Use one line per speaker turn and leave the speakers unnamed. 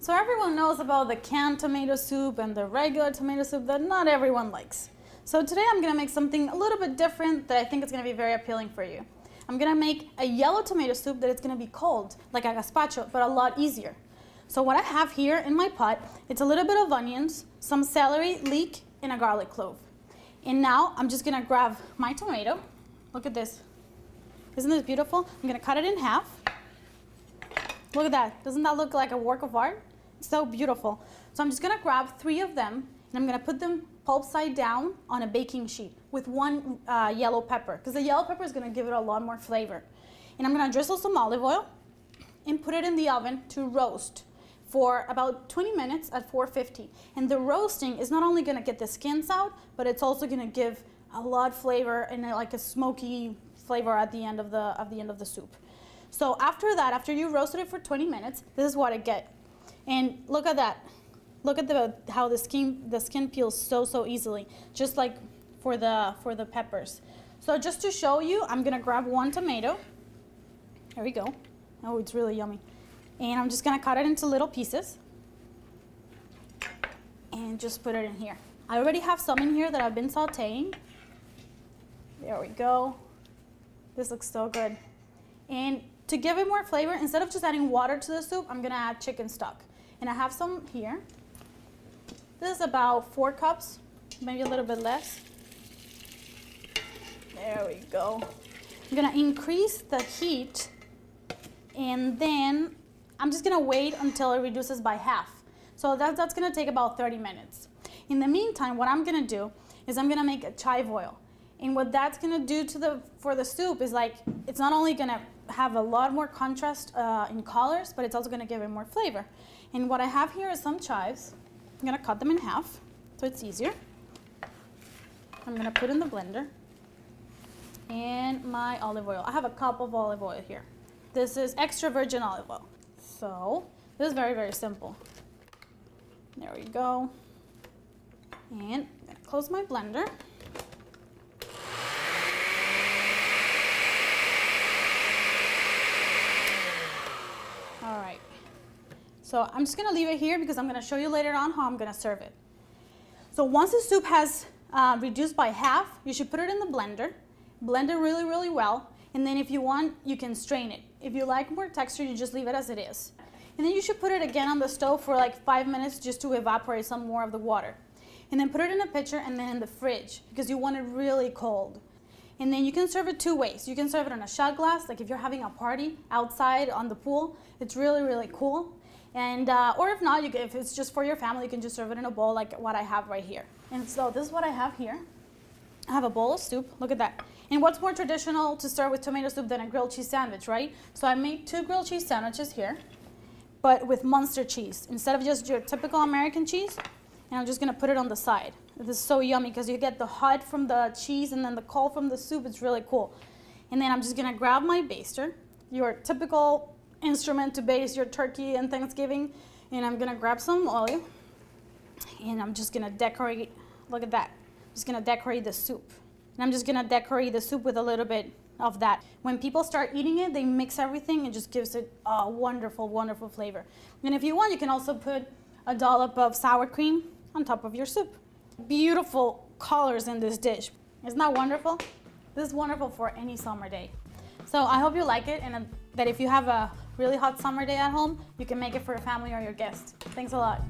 So everyone knows about the canned tomato soup and the regular tomato soup that not everyone likes. So today I'm gonna make something a little bit different that I think is gonna be very appealing for you. I'm gonna make a yellow tomato soup that it's gonna be cold, like a gazpacho, but a lot easier. So what I have here in my pot, it's a little bit of onions, some celery, leek, and a garlic clove. And now I'm just gonna grab my tomato. Look at this. Isn't this beautiful? I'm gonna cut it in half. Look at that. Doesn't that look like a work of art? It's so beautiful. So I'm just gonna grab 3 of them and I'm gonna put them pulp side down on a baking sheet with 1 yellow pepper, because the yellow pepper is gonna give it a lot more flavor. And I'm gonna drizzle some olive oil and put it in the oven to roast for about 20 minutes at 450. And the roasting is not only gonna get the skins out, but it's also gonna give a lot of flavor and like a smoky flavor at the end of the soup. So after that, after you roasted it for 20 minutes, this is what I get. And look at that. Look at how the skin peels so easily, just like for the peppers. So just to show you, I'm gonna grab 1 tomato. There we go. Oh, it's really yummy. And I'm just gonna cut it into little pieces and just put it in here. I already have some in here that I've been sauteing. There we go. This looks so good. And to give it more flavor, instead of just adding water to the soup, I'm gonna add chicken stock. And I have some here. This is about 4 cups, maybe a little bit less. There we go. I'm gonna increase the heat, and then I'm just gonna wait until it reduces by half. So that's gonna take about 30 minutes. In the meantime, what I'm gonna do is I'm gonna make a chive oil. And what that's gonna do for the soup is, like, it's not only gonna have a lot more contrast in colors, but it's also gonna give it more flavor. And what I have here is some chives. I'm gonna cut them in half so it's easier. I'm gonna put in the blender and my olive oil. I have a cup of olive oil here. This is extra virgin olive oil. So this is very simple. There we go. And I'm gonna close my blender. All right. So I'm just gonna leave it here because I'm gonna show you later on how I'm gonna serve it. So once the soup has reduced by half, you should put it in the blender. Blend it really well. And then if you want, you can strain it. If you like more texture, you just leave it as it is. And then you should put it again on the stove for like 5 minutes just to evaporate some more of the water. And then put it in a pitcher and then in the fridge because you want it really cold. And then you can serve it 2 ways. You can serve it in a shot glass, like if you're having a party outside on the pool. It's really cool. And or if not, if it's just for your family, you can just serve it in a bowl like what I have right here. And so this is what I have here. I have a bowl of soup. Look at that. And what's more traditional to serve with tomato soup than a grilled cheese sandwich, right? So I made 2 grilled cheese sandwiches here, but with Munster cheese instead of just your typical American cheese. And I'm just gonna put it on the side. This is so yummy because you get the hot from the cheese and then the cold from the soup. It's really cool. And then I'm just gonna grab my baster, your typical instrument to baste your turkey and Thanksgiving. And I'm gonna grab some oil and I'm just gonna decorate. Look at that. I'm just gonna decorate the soup. And I'm just gonna decorate the soup with a little bit of that. When people start eating it, they mix everything and just gives it a wonderful flavor. And if you want, you can also put a dollop of sour cream on top of your soup. Beautiful colors in this dish. Isn't that wonderful? This is wonderful for any summer day. So I hope you like it, and that if you have a really hot summer day at home, you can make it for your family or your guests. Thanks a lot.